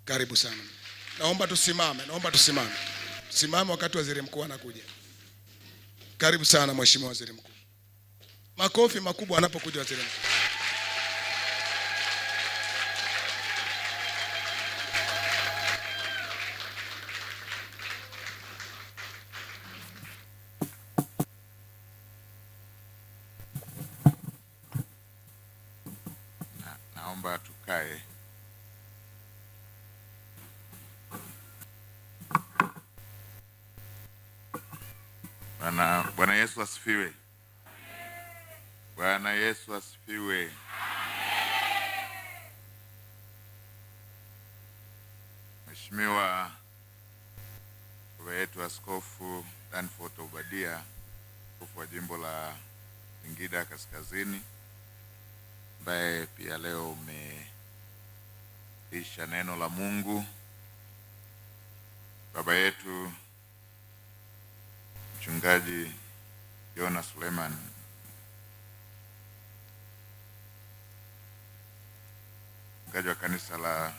Karibu sana. Naomba tusimame, Simame wakati waziri mkuu anakuja. Karibu sana Mheshimiwa Waziri Mkuu. Makofi makubwa anapokuja waziri mkuu. Naomba tukae. Bwana Yesu asifiwe. Bwana Yesu asifiwe. Mheshimiwa baba yetu Askofu Danford Obadia, askofu wa jimbo la Singida Kaskazini, ambaye pia leo umeisha neno la Mungu. Baba yetu Mchungaji Yona Suleiman, mchungaji wa kanisa la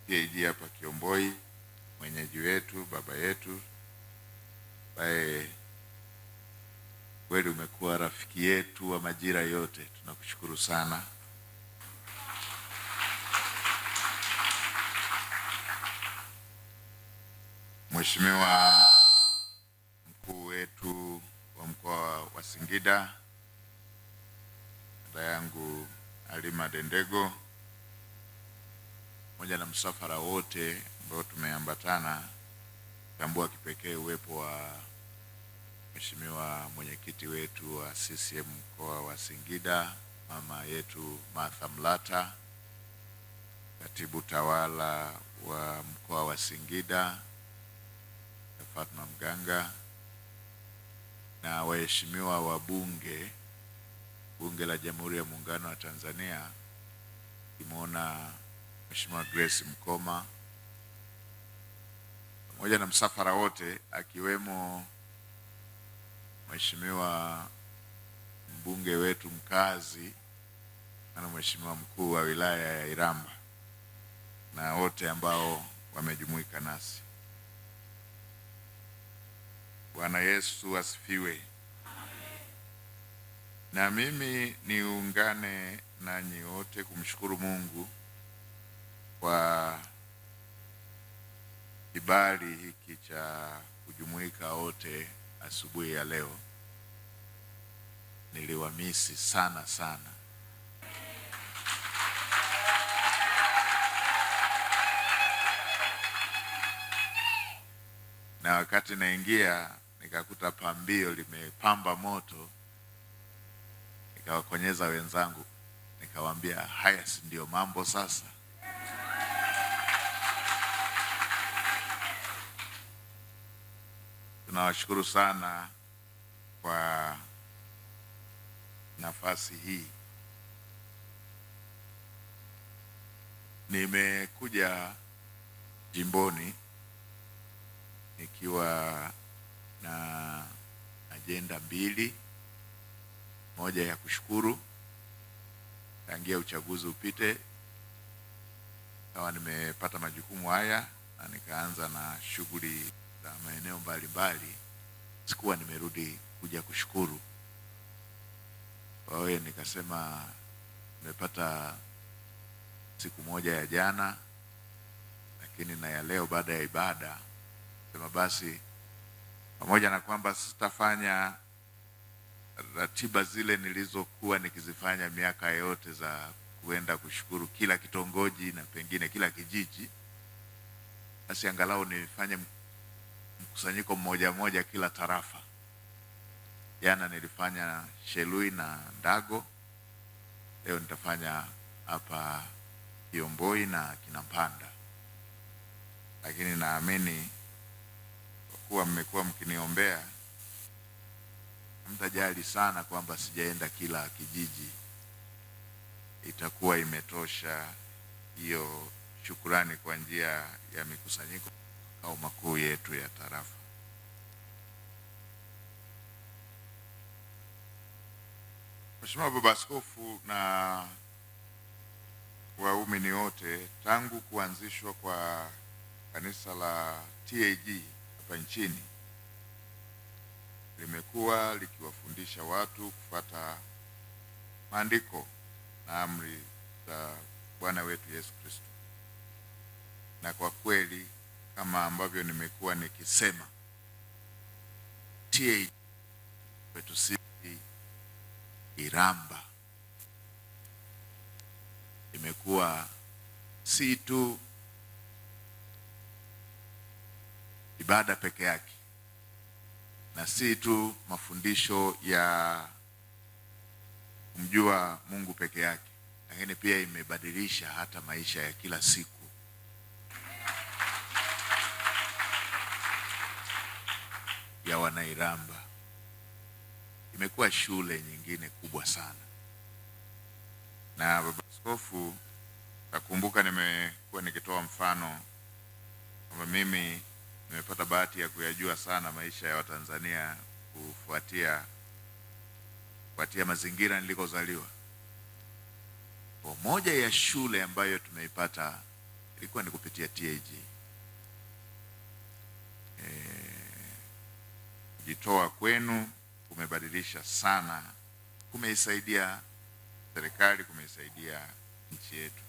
PAG hapa Kiomboi, mwenyeji wetu, baba yetu, ambaye kweli umekuwa rafiki yetu wa majira yote, tunakushukuru sana. Mheshimiwa mkuu wetu wa mkoa wa Singida, dada yangu Halima Dendego, pamoja na msafara wote ambao tumeambatana, tambua kipekee uwepo wa Mheshimiwa mwenyekiti wetu wa CCM mkoa wa Singida, mama yetu Martha Mlata, katibu tawala wa mkoa wa Singida Fatma Mganga, na waheshimiwa wa bunge la Jamhuri ya Muungano wa Tanzania, kimona Mheshimiwa Grace Mkoma, pamoja na msafara wote, akiwemo Mheshimiwa mbunge wetu mkazi na Mheshimiwa mkuu wa wilaya ya Iramba, na wote ambao wamejumuika nasi. Bwana Yesu asifiwe. Na mimi niungane nanyi wote kumshukuru Mungu kwa kibali hiki cha kujumuika wote asubuhi ya leo. Niliwamisi sana sana. Na wakati naingia nikakuta pambio limepamba moto, nikawakonyeza wenzangu, nikawaambia haya si ndio mambo sasa. Tunawashukuru sana kwa nafasi hii. Nimekuja jimboni nikiwa na ajenda mbili. Moja ya kushukuru tangia uchaguzi upite, kawa nimepata majukumu haya na nikaanza na shughuli za maeneo mbalimbali. Sikuwa nimerudi kuja kushukuru. Kwa hiyo nikasema nimepata siku moja ya jana, lakini na ya leo baada ya ibada, sema basi pamoja na kwamba sitafanya ratiba zile nilizokuwa nikizifanya miaka yote za kuenda kushukuru kila kitongoji na pengine kila kijiji, basi angalau nifanye mkusanyiko mmoja kila tarafa. Jana nilifanya Shelui na Ndago, leo nitafanya hapa Kiomboi na Kinampanda. Lakini naamini kwa kuwa mmekuwa mkiniombea, mtajali sana kwamba sijaenda kila kijiji. Itakuwa imetosha hiyo shukrani kwa njia ya mikusanyiko au makuu yetu ya tarafa. Mheshimiwa Baba Askofu na waumini waumini wote, tangu kuanzishwa kwa kanisa la TAG hapa nchini, limekuwa likiwafundisha watu kufuata maandiko na amri za Bwana wetu Yesu Kristo. Na kwa kweli, kama ambavyo nimekuwa nikisema, TAG kwetu sisi Iramba imekuwa si tu ibada peke yake na si tu mafundisho ya kumjua Mungu peke yake, lakini pia imebadilisha hata maisha ya kila siku ya Wanairamba. Imekuwa shule nyingine kubwa sana. Na Baba Askofu, nakumbuka nimekuwa nikitoa mfano kwamba mimi nimepata bahati ya kuyajua sana maisha ya Watanzania kufuatia mazingira nilikozaliwa. Kwa moja ya shule ambayo tumeipata ilikuwa ni kupitia TAG. Kujitoa kwenu kumebadilisha sana, kumeisaidia serikali, kumeisaidia nchi yetu.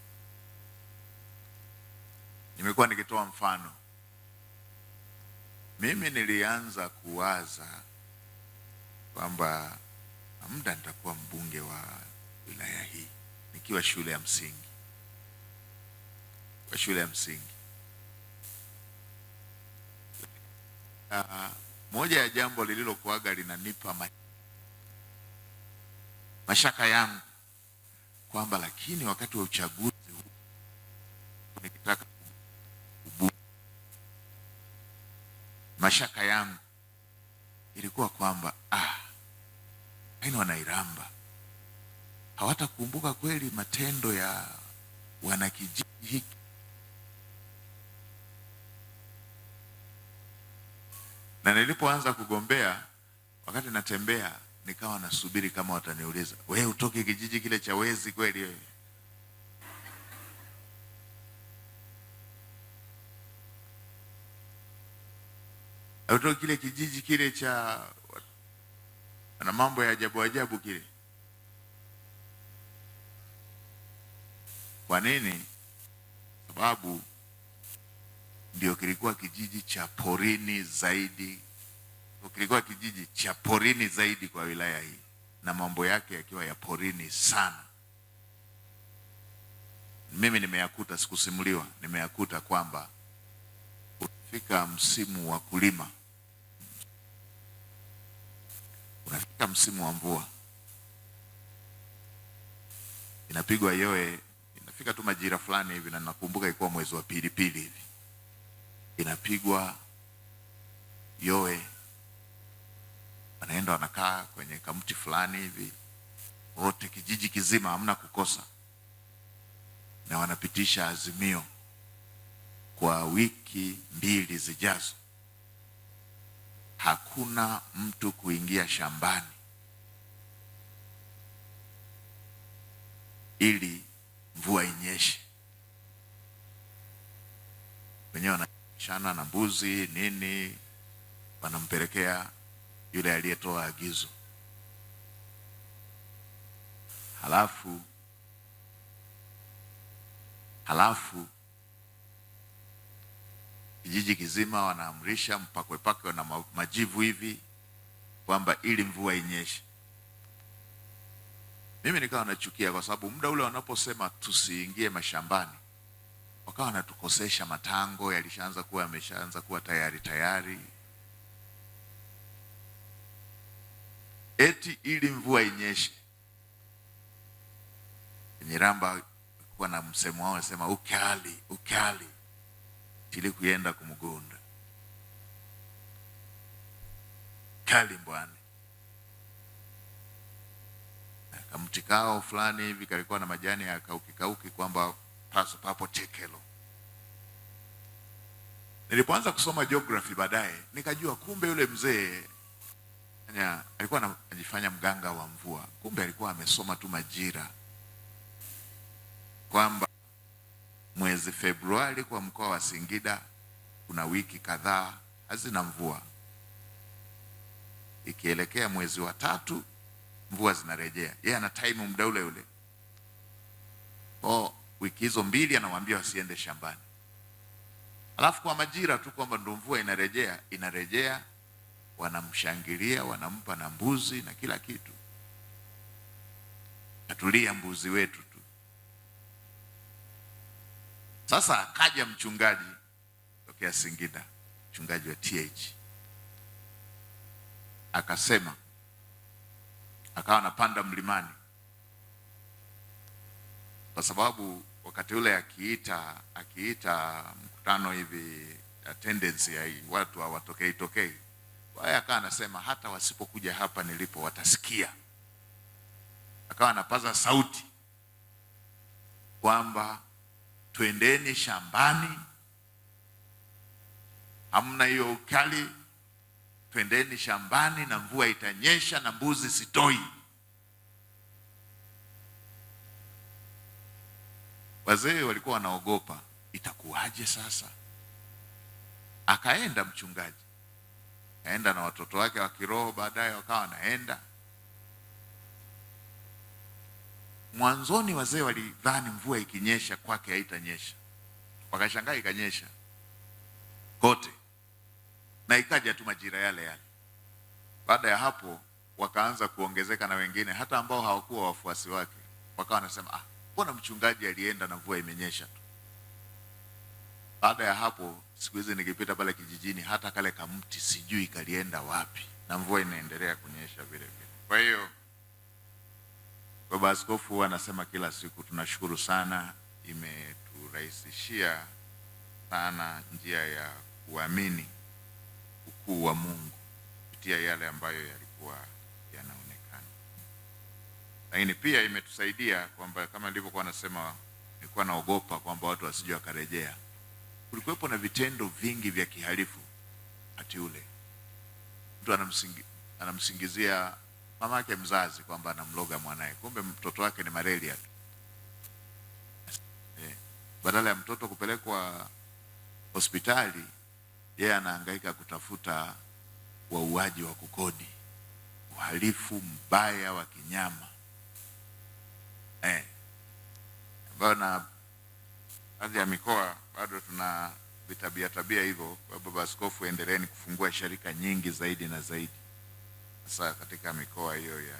Nimekuwa nikitoa mfano. Mimi nilianza kuwaza kwamba muda nitakuwa mbunge wa wilaya hii nikiwa shule ya msingi. Kwa shule ya msingi. Moja ya jambo lililokuaga linanipa mashaka yangu kwamba lakini wakati wa uchaguzi nikitaka mashaka yangu ilikuwa kwamba haina Wanairamba hawatakumbuka kweli matendo ya wanakijiji hiki. Na nilipoanza kugombea, wakati natembea nikawa nasubiri kama wataniuliza, wewe utoke kijiji kile cha Wezi kweli wewe? Utoke kile kijiji kile cha na mambo ya ajabu ajabu kile? Kwa nini? Sababu ndio kilikuwa kijiji cha porini zaidi. Kilikuwa kijiji cha porini zaidi kwa wilaya hii, na mambo yake yakiwa ya porini sana. Mimi nimeyakuta, sikusimuliwa, nimeyakuta kwamba ukifika msimu wa kulima, unafika msimu wa mvua, inapigwa yowe, inafika tu majira fulani hivi, na nakumbuka ilikuwa mwezi wa Pilipili hivi, inapigwa yowe, wanaenda wanakaa kwenye kamti fulani hivi, wote kijiji kizima hamna kukosa, na wanapitisha azimio kwa wiki 2 zijazo hakuna mtu kuingia shambani ili mvua inyeshe. Wenyewe wanashana na mbuzi nini, wanampelekea yule aliyetoa agizo. Halafu kijiji kizima wanaamrisha mpakwe na majivu hivi kwamba ili mvua inyeshe. Mimi nikawa nachukia, kwa sababu muda ule wanaposema tusiingie mashambani, wakawa wanatukosesha matango, yameshaanza kuwa tayari. Eti ili mvua inyeshe. Nyiramba kuwa na msemo wao, wanasema ukali ili kuenda kumugunda kali mbwane. Kamti kao fulani hivi kalikuwa na majani ya kauki kwamba papo tekelo. Nilipoanza kusoma geography baadaye nikajua kumbe yule mzee alikuwa anajifanya mganga wa mvua, kumbe alikuwa amesoma tu majira, kwamba mwezi Februari kwa mkoa wa Singida kuna wiki kadhaa hazina mvua. Ikielekea mwezi wa 3 mvua zinarejea. Yeye ana time muda ule ule. Wiki hizo 2 anawaambia wasiende shambani. Alafu kwa majira tu kwamba ndo mvua inarejea, wanamshangilia, wanampa na mbuzi na kila kitu. Atulia mbuzi wetu tu. Sasa akaja mchungaji tokea Singida, mchungaji wa TH. Akasema, akawa anapanda mlimani, kwa sababu wakati ule akiita mkutano hivi, attendance ya watu hawatokei. Kwa hiyo akawa anasema hata wasipokuja hapa nilipo watasikia. Akawa anapaza sauti kwamba twendeni shambani, hamna hiyo ukali, twendeni shambani na mvua itanyesha na mbuzi sitoi. Wazee walikuwa wanaogopa, itakuwaje sasa? Akaenda mchungaji, akaenda na watoto wake wa kiroho, baadaye wakawa wanaenda. Mwanzoni wazee walidhani mvua ikinyesha kwake haitanyesha, wakashangaa ikanyesha kote na ikaja tu majira yale. Baada ya hapo wakaanza kuongezeka na wengine hata ambao hawakuwa wafuasi wake, wakawa wanasema mbona mchungaji alienda na mvua imenyesha tu. Baada ya hapo siku hizi nikipita pale kijijini, hata kale kamti sijui kalienda wapi, na mvua inaendelea kunyesha vile vile. Kwa hiyo Baba Askofu anasema kila siku tunashukuru sana, imeturahisishia sana njia ya kuamini ukuu wa Mungu kupitia yale ambayo yalikuwa yanaonekana. Lakini pia imetusaidia kwamba kama nilivyokuwa nasema, nilikuwa naogopa kwamba watu wasije wakarejea. Kulikuwepo na vitendo vingi vya kihalifu hati ule. Mtu anamsingizia mama yake mzazi kwamba anamloga mwanae, kumbe mtoto wake ni malaria tu. Badala ya mtoto kupelekwa hospitali, yeye anahangaika kutafuta wauaji wa kukodi, uhalifu mbaya wa kinyama. Ambayo na baadhi ya mikoa bado tuna tabia hivyo. Kwa Baba Askofu, endeleeni kufungua sharika nyingi zaidi na zaidi, hasa katika mikoa hiyo ya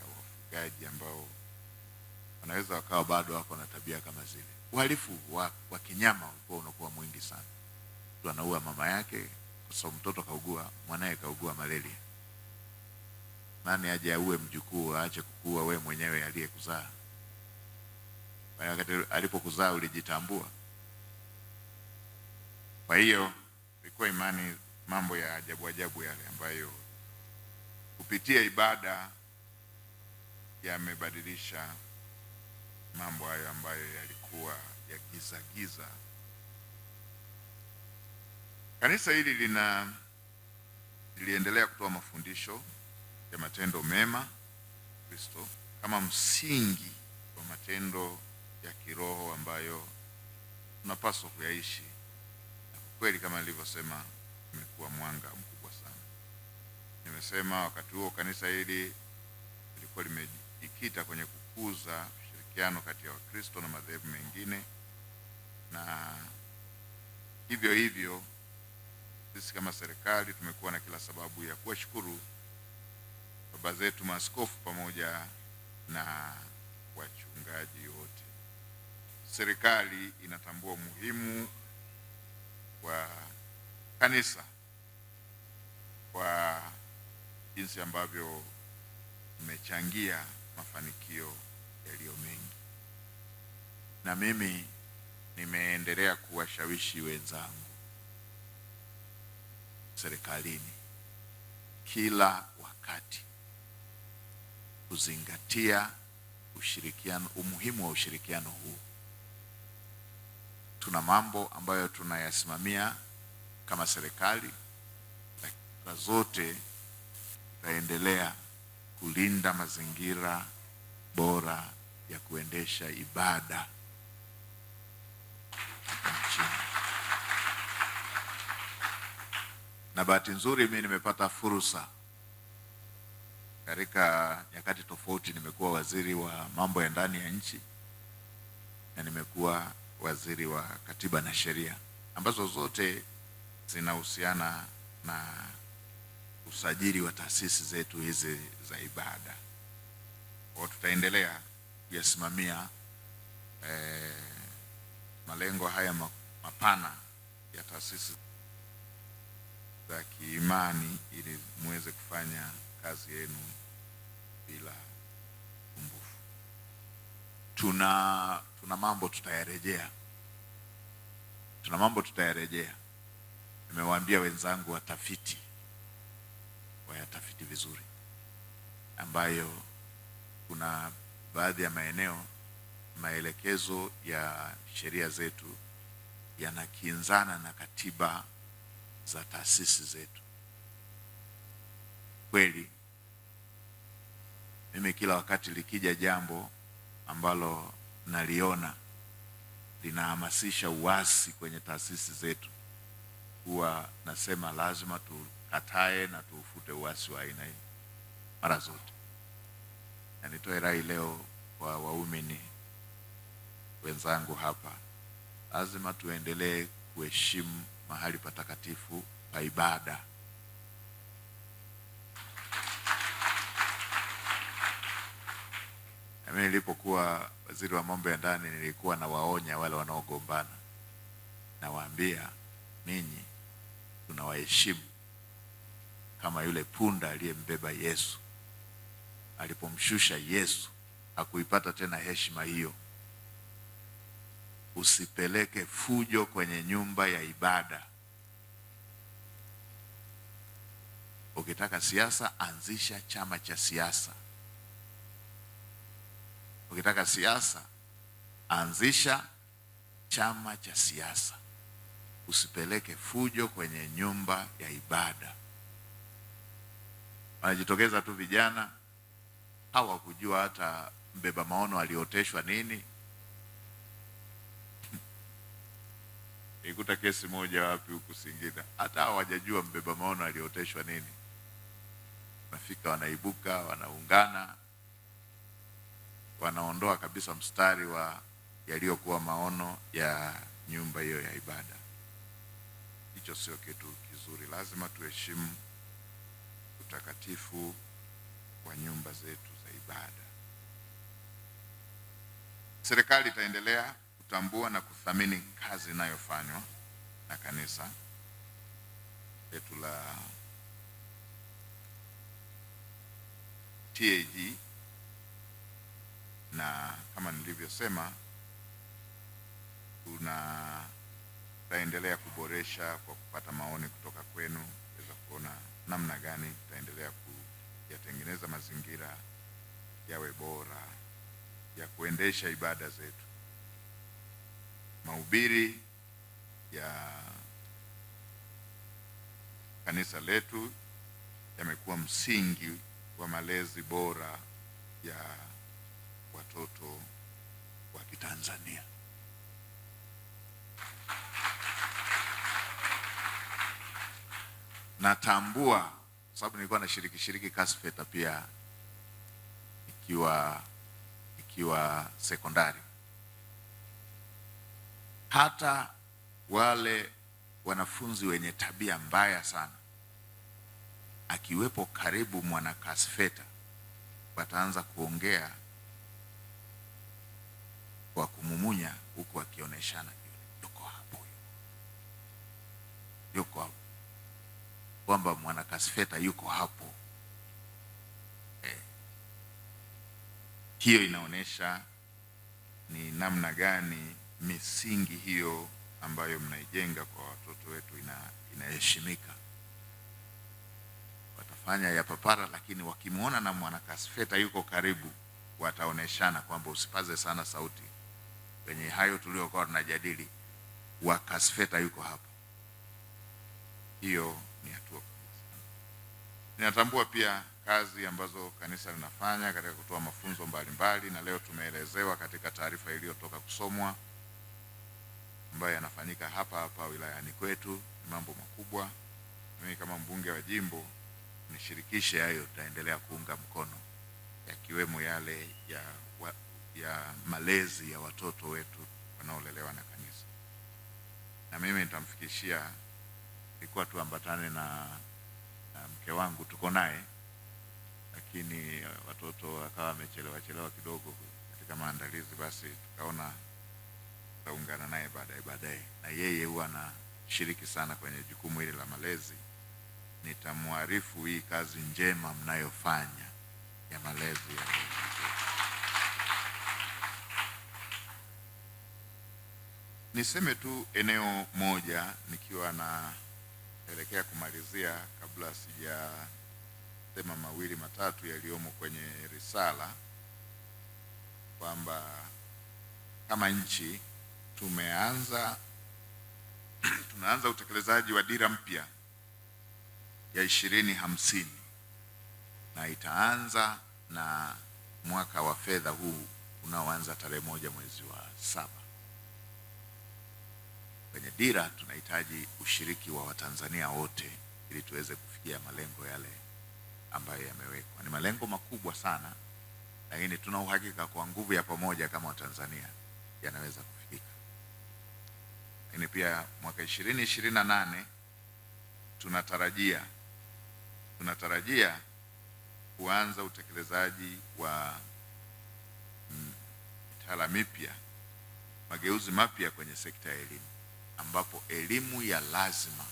wafugaji ambao wanaweza wakawa bado wako na tabia kama zile. Uhalifu wa kinyama unakuwa mwingi sana. Mtu anaua mama yake kwa sababu mtoto kaugua, mwanae kaugua malaria. Nani aje auwe mjukuu aache kukua wewe mwenyewe aliyekuzaa? Wakati alipokuzaa ulijitambua? Kwa hiyo ilikuwa imani, mambo ya ajabu yale ambayo kupitia ibada yamebadilisha mambo hayo ambayo yalikuwa ya giza. Kanisa hili liliendelea kutoa mafundisho ya matendo mema Kristo kama msingi wa matendo ya kiroho ambayo tunapaswa kuyaishi. Na kweli kama nilivyosema, imekuwa mwanga mkubwa sana. Nimesema wakati huo kanisa hili lilikuwa limejikita kwenye kukuza ushirikiano kati ya Wakristo na madhehebu mengine, na hivyo sisi kama serikali tumekuwa na kila sababu ya kuwashukuru baba zetu maaskofu pamoja na wachungaji wote. Serikali inatambua umuhimu wa kanisa kwa jinsi ambavyo imechangia mafanikio yaliyo mengi, na mimi nimeendelea kuwashawishi wenzangu serikalini kila wakati kuzingatia ushirikiano, umuhimu wa ushirikiano huu. Tuna mambo ambayo tunayasimamia kama serikali, lakini zote tutaendelea kulinda mazingira bora ya kuendesha ibada Na bahati nzuri mimi nimepata fursa katika nyakati tofauti. Nimekuwa waziri wa mambo ya ndani ya nchi na nimekuwa waziri wa katiba na sheria, ambazo zote zinahusiana na usajili wa taasisi zetu hizi za ibada. Kwa tutaendelea kuyasimamia malengo haya mapana ya taasisi za kiimani ili muweze kufanya kazi yenu bila usumbufu. Tuna mambo tutayarejea. Nimewaambia wenzangu watafiti wayatafiti vizuri, ambayo kuna baadhi ya maeneo maelekezo ya sheria zetu yanakinzana na katiba za taasisi zetu. Kweli mimi kila wakati likija jambo ambalo naliona linahamasisha uasi kwenye taasisi zetu, huwa nasema lazima tukatae na tufute uasi wa aina hii mara zote. Na nitoe rai leo kwa waumini wenzangu hapa, lazima tuendelee kuheshimu mahali patakatifu pa ibada. Mimi nilipokuwa waziri wa mambo ya ndani nilikuwa nawaonya wale wanaogombana, nawaambia ninyi tunawaheshimu kama yule punda aliyembeba Yesu. Alipomshusha Yesu hakuipata tena heshima hiyo. Usipeleke fujo kwenye nyumba ya ibada. Ukitaka siasa, anzisha chama cha siasa. Ukitaka siasa, anzisha chama cha siasa. Usipeleke fujo kwenye nyumba ya ibada. Wanajitokeza tu vijana hawakujua hata mbeba maono alioteshwa nini. Nikuta kesi moja wapi huku Singida, hata hawajajua mbeba maono alioteshwa nini. Nafika wanaibuka, wanaungana, wanaondoa kabisa mstari wa yaliyokuwa maono ya nyumba hiyo ya ibada. Hicho sio kitu kizuri. Lazima tuheshimu utakatifu wa nyumba zetu za ibada. Serikali itaendelea kutambua na kuthamini kazi inayofanywa na kanisa letu la TAG, na kama nilivyosema, tutaendelea kuboresha kwa kupata maoni kutoka kwenu, kuweza kuona namna gani tutaendelea kuyatengeneza mazingira yawe bora ya kuendesha ibada zetu. Mahubiri ya kanisa letu yamekuwa msingi wa malezi bora ya watoto wa Kitanzania. Natambua sababu nilikuwa nashiriki Kasfeta pia ikiwa sekondari. Hata wale wanafunzi wenye tabia mbaya sana, akiwepo karibu mwana Kasfeta, wataanza kuongea kwa kumumunya huku wakioneshana yuko hapo, kwamba mwana Kasfeta yuko hapo. Hiyo inaonesha ni namna gani misingi hiyo ambayo mnaijenga kwa watoto wetu inaheshimika. Watafanya ya papara, lakini wakimuona na mwana Kasfeta yuko karibu, wataoneshana kwamba usipaze sana sauti kwenye hayo tuliokuwa tunajadili, wa Kasfeta yuko hapa. Hiyo ni hatua. Ninatambua pia kazi ambazo kanisa linafanya katika kutoa mafunzo mbalimbali, na leo tumeelezewa katika taarifa iliyotoka kusomwa ambayo yanafanyika hapa wilayani kwetu. Ni mambo makubwa, mimi kama mbunge wa jimbo nishirikishe hayo, tutaendelea kuunga mkono, yakiwemo yale ya malezi ya watoto wetu wanaolelewa na kanisa. Na mimi nitamfikishia, ilikuwa tuambatane na mke wangu, tuko naye, lakini watoto wakawa wamechelewa kidogo katika maandalizi, basi tukaona tutaungana naye baadaye, na yeye huwa anashiriki sana kwenye jukumu hili la malezi. Nitamwarifu hii kazi njema mnayofanya ya malezi ya niseme tu eneo moja nikiwa naelekea kumalizia, kabla sijasema mawili matatu yaliyomo kwenye risala, kwamba kama nchi tunaanza utekelezaji wa dira mpya ya 2050 na itaanza na mwaka wa fedha huu unaoanza tarehe 1 mwezi wa 7. Kwenye dira tunahitaji ushiriki wa Watanzania wote ili tuweze kufikia malengo yale ambayo yamewekwa. Ni malengo makubwa sana, lakini tuna uhakika kwa nguvu ya pamoja kama Watanzania yanaweza kufikika. Lakini pia mwaka 2028 tunatarajia kuanza utekelezaji wa mitaala mipya, mageuzi mapya kwenye sekta ya elimu, ambapo elimu ya lazima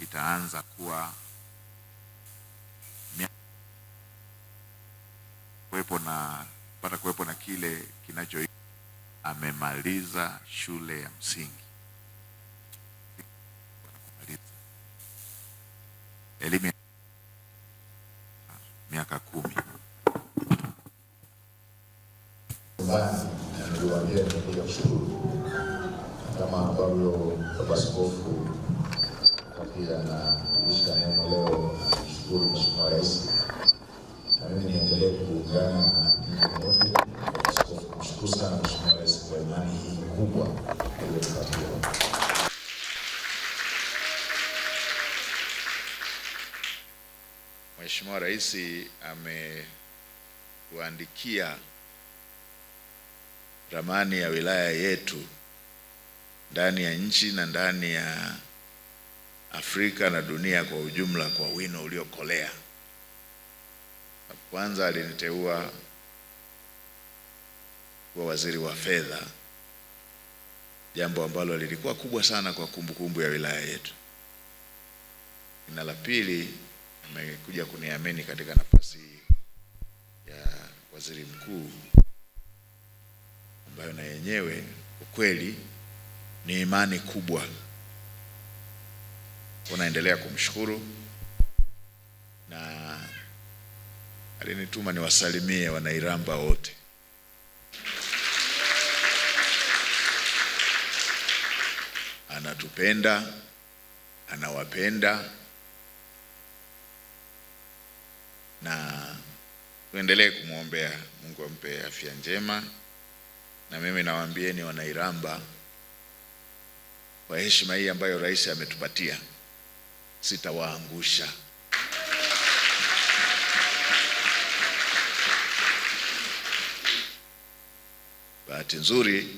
itaanza kuwepo na kile kinacho amemaliza shule ya msingi, elimu miaka 10. Kama ambavyo Baba Askofu pia anaisha neno leo, nashukuru Mheshimiwa Rais, na mimi niendelee kuungana na wote. Baba Askofu, nashukuru sana Mheshimiwa Rais kwa imani hii kubwa iliyotupatia. Mheshimiwa Rais ametuandikia ramani ya wilaya yetu ndani ya nchi na ndani ya Afrika na dunia kwa ujumla kwa wino uliokolea. Kwanza aliniteua kuwa waziri wa fedha, jambo ambalo lilikuwa kubwa sana kwa kumbukumbu ya wilaya yetu. Na la pili, amekuja kuniamini katika nafasi ya waziri mkuu, ambayo na yenyewe ukweli ni imani kubwa. Naendelea kumshukuru, na alinituma niwasalimie Wanairamba wote. Anatupenda, anawapenda, na tuendelee kumwombea Mungu ampe afya njema. Na mimi nawaambieni Wanairamba, kwa heshima hii ambayo rais ametupatia, sitawaangusha. Bahati nzuri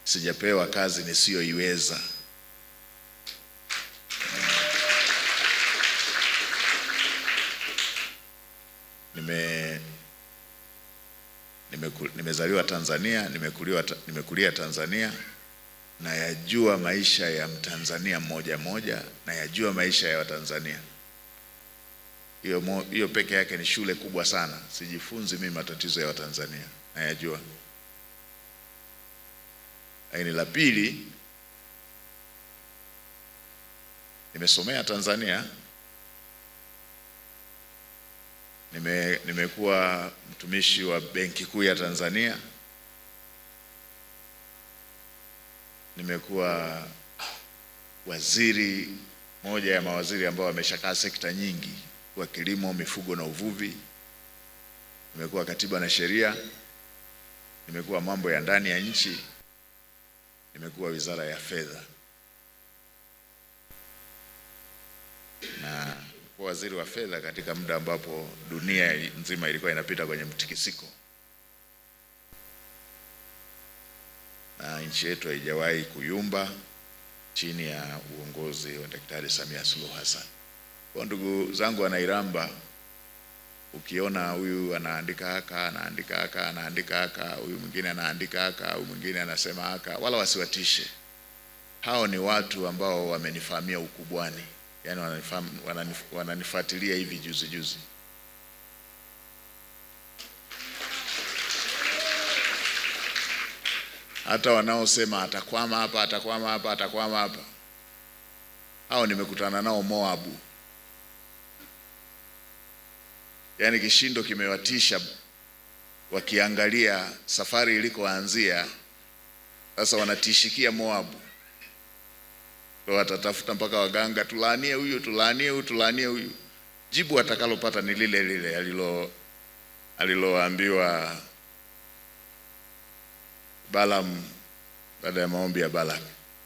sijapewa kazi nisiyoiweza. Nimezaliwa Tanzania, nimekulia Tanzania, na yajua maisha ya Mtanzania mmoja mmoja, na yajua maisha ya Watanzania. Hiyo peke yake ni shule kubwa sana. Sijifunzi mimi matatizo ya Watanzania, na yajua. Lakini la pili, nimesomea Tanzania. Nimekuwa mtumishi wa Benki Kuu ya Tanzania. Nimekuwa waziri, moja ya mawaziri ambao wameshakaa sekta nyingi, kwa kilimo, mifugo na uvuvi. Nimekuwa katiba na sheria. Nimekuwa mambo ya ndani ya nchi. imekuwa Wizara ya Fedha, na kwa waziri wa fedha katika muda ambapo dunia nzima ilikuwa inapita kwenye mtikisiko na nchi yetu haijawahi kuyumba chini ya uongozi wa Daktari Samia Suluhu Hassan. Kwa ndugu zangu wanairamba, ukiona huyu anaandika haka, huyu mwingine anaandika haka, huyu mwingine anasema haka, wala wasiwatishe. Hao ni watu ambao wamenifahamia ukubwani, yani wananifuatilia hivi juzi. Hata wanaosema atakwama hapa, hao nimekutana nao Moabu. Yani kishindo kimewatisha wakiangalia safari ilikoanzia. Sasa wanatishikia Moabu, ndio watatafuta mpaka waganga, tulaanie huyu. Jibu atakalopata ni lile aliloambiwa Balaam baada ya maombi ya Balak,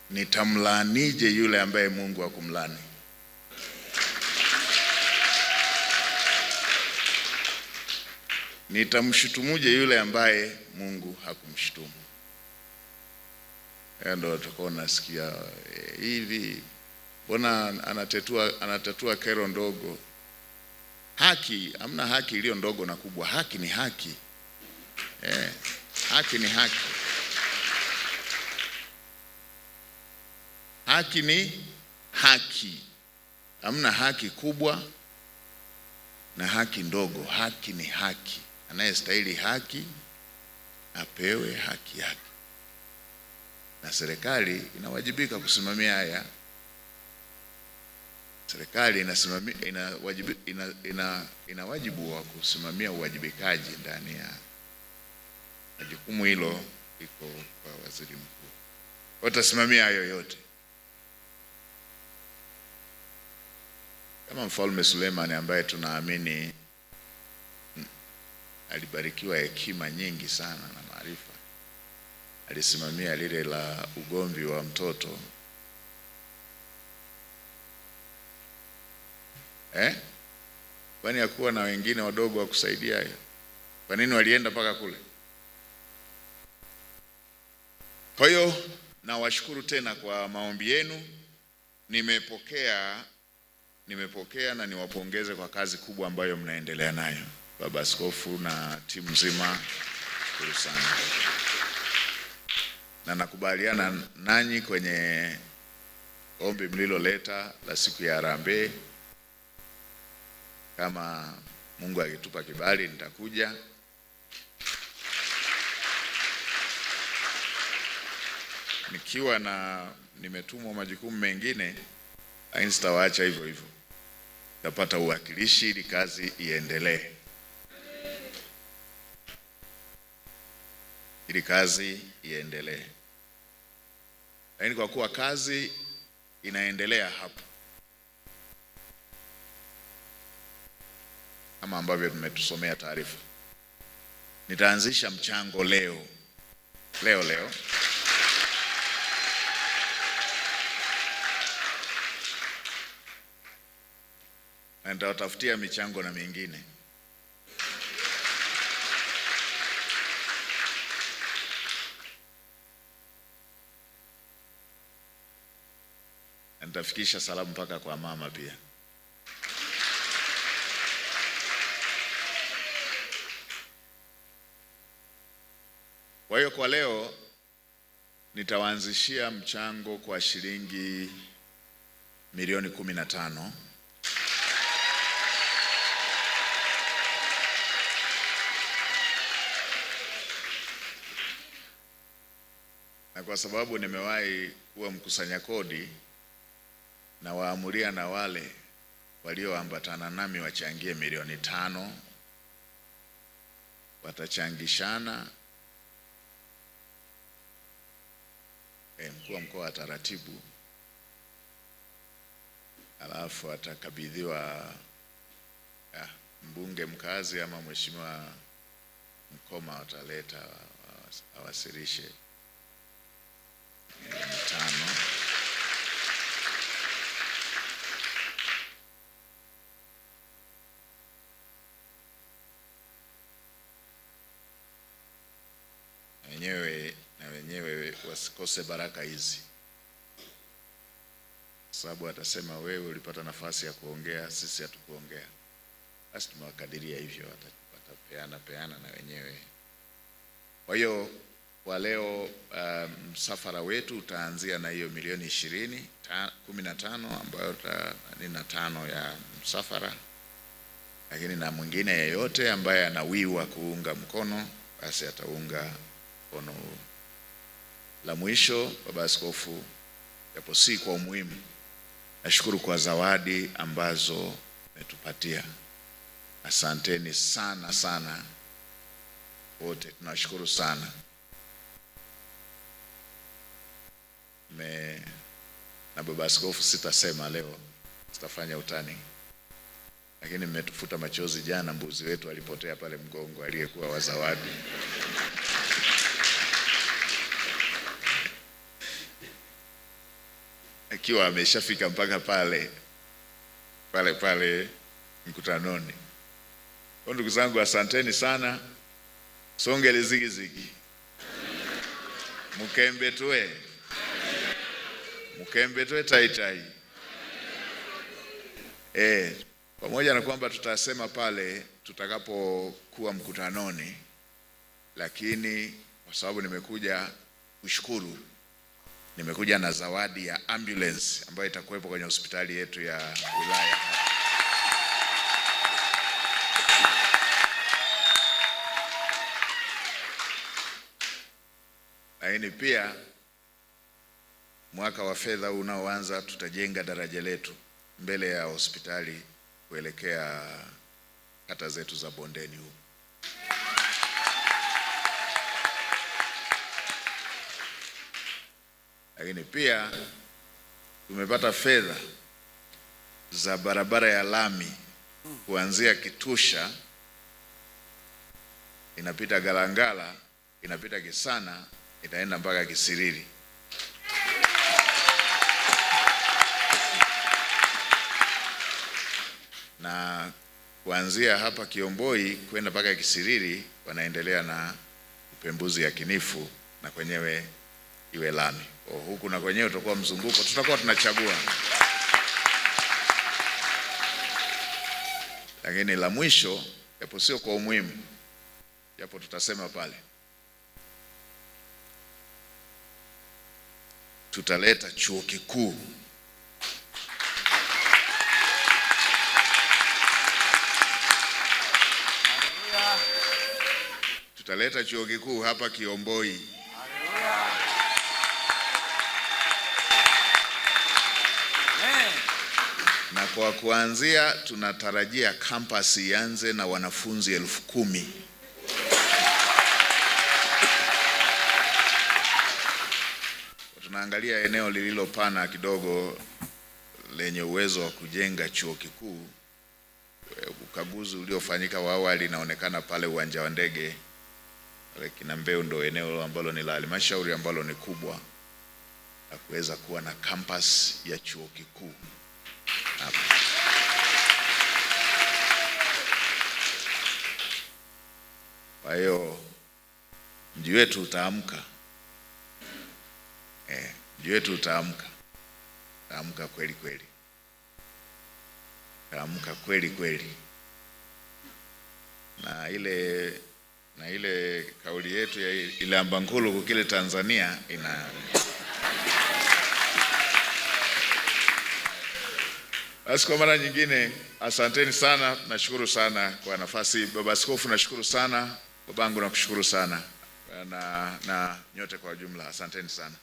nitamlaanije yule ambaye Mungu hakumlaani? Nitamshutumuje yule ambaye Mungu hakumshutumu? Ndio utakuwa unasikia hivi, mbona anatatua kero ndogo? Haki, hamna haki iliyo ndogo na kubwa. Haki ni haki. Haki ni haki. Haki ni haki. Hamna haki kubwa na haki ndogo. Haki ni haki. Anayestahili haki apewe haki yake, na serikali inawajibika kusimamia haya. Serikali ina wajibu wa kusimamia uwajibikaji ndani ya jukumu hilo liko kwa waziri mkuu. Watasimamia hayo yote. Kama Mfalme Suleiman ambaye tunaamini alibarikiwa hekima nyingi sana na maarifa, alisimamia lile la ugomvi wa mtoto. Kwani hakuwa na wengine wadogo wa kusaidia hayo? Kwa nini walienda mpaka kule? Kwa hiyo nawashukuru tena kwa maombi yenu. Nimepokea na niwapongeze kwa kazi kubwa ambayo mnaendelea nayo. Baba Askofu na timu nzima, shukuru sana. Na nakubaliana nanyi kwenye ombi mliloleta la siku ya harambee. Kama Mungu akitupa kibali nitakuja. Nikiwa nimetumwa majukumu mengine, lakini sitawaacha hivyo. Tapata uwakilishi ili kazi iendelee. Lakini kwa kuwa kazi inaendelea hapa, kama ambavyo tumetusomea taarifa, nitaanzisha mchango leo. Na nitawatafutia michango na mingine. Na nitafikisha salamu mpaka kwa mama pia. Kwa hiyo kwa leo nitawaanzishia mchango kwa shilingi milioni 15. Na kwa sababu nimewahi kuwa mkusanya kodi, na waamulia na wale walioambatana nami wachangie milioni 5, watachangishana. Mkuu wa mkoa wa taratibu, alafu atakabidhiwa mbunge mkazi ama mheshimiwa Mkoma, wataleta awasilishe milioni 5. Na wenyewe wasikose baraka hizi, sababu atasema wewe ulipata nafasi ya kuongea, sisi hatukuongea. Basi tumewakadiria hivyo, watapeana na wenyewe. Kwa hiyo kwa leo msafara wetu utaanzia na hiyo milioni 15 ambayo ni na 5 ya msafara, lakini na mwingine yeyote ambaye anawiwa kuunga mkono basi ataunga mkono. La mwisho, Baba Askofu, japo si kwa umuhimu, nashukuru kwa zawadi ambazo umetupatia. Asanteni sana sana wote, tunashukuru sana. Na Baba Askofu, sitasema leo, sitafanya utani, lakini mmetufuta machozi jana. Mbuzi wetu alipotea pale Mgongo, aliyekuwa wa zawadi. Akiwa ameshafika mpaka pale mkutanoni. Kwa ndugu zangu, asanteni sana. Songele zigizigi, mukembe tuwe taitai. Pamoja na kwamba tutasema pale tutakapokuwa mkutanoni, lakini kwa sababu nimekuja kushukuru, nimekuja na zawadi ya ambulance ambayo itakuwepo kwenye hospitali yetu ya wilaya. Lakini pia mwaka wa fedha unaoanza tutajenga daraja letu mbele ya hospitali kuelekea kata zetu za bondeni huko. Lakini pia tumepata fedha za barabara ya lami kuanzia Kitusha, inapita Galangala, inapita Kisana, itaenda mpaka Kisiriri. Na kuanzia hapa Kiomboi kwenda mpaka Kisiriri wanaendelea na upembuzi yakinifu, na kwenyewe iwe lami. Huku na kwenyewe utakuwa mzunguko, tutakuwa tunachagua. Lakini la mwisho, japo sio kwa umuhimu, japo tutasema pale, tutaleta chuo kikuu. Tutaleta chuo kikuu hapa Kiomboi. Na kwa kuanzia tunatarajia campus ianze na wanafunzi 10,000. Tunaangalia eneo lililopana kidogo lenye uwezo wa kujenga chuo kikuu. Ukaguzi uliofanyika wa awali inaonekana pale uwanja wa ndege pale Kinambeu ndio eneo ambalo ni la halmashauri ambalo ni kubwa na kuweza kuwa na campus ya chuo kikuu hapa. Kwa hiyo mji wetu utaamka. Mji wetu utaamka kweli kweli. Utaamka kweli kweli. Na ile kauli yetu ya ile Ambankulu kukile Tanzania ina basi. Kwa mara nyingine asanteni sana, nashukuru sana kwa nafasi. Baba Askofu nashukuru sana, babangu nakushukuru sana, na nyote kwa jumla asanteni sana.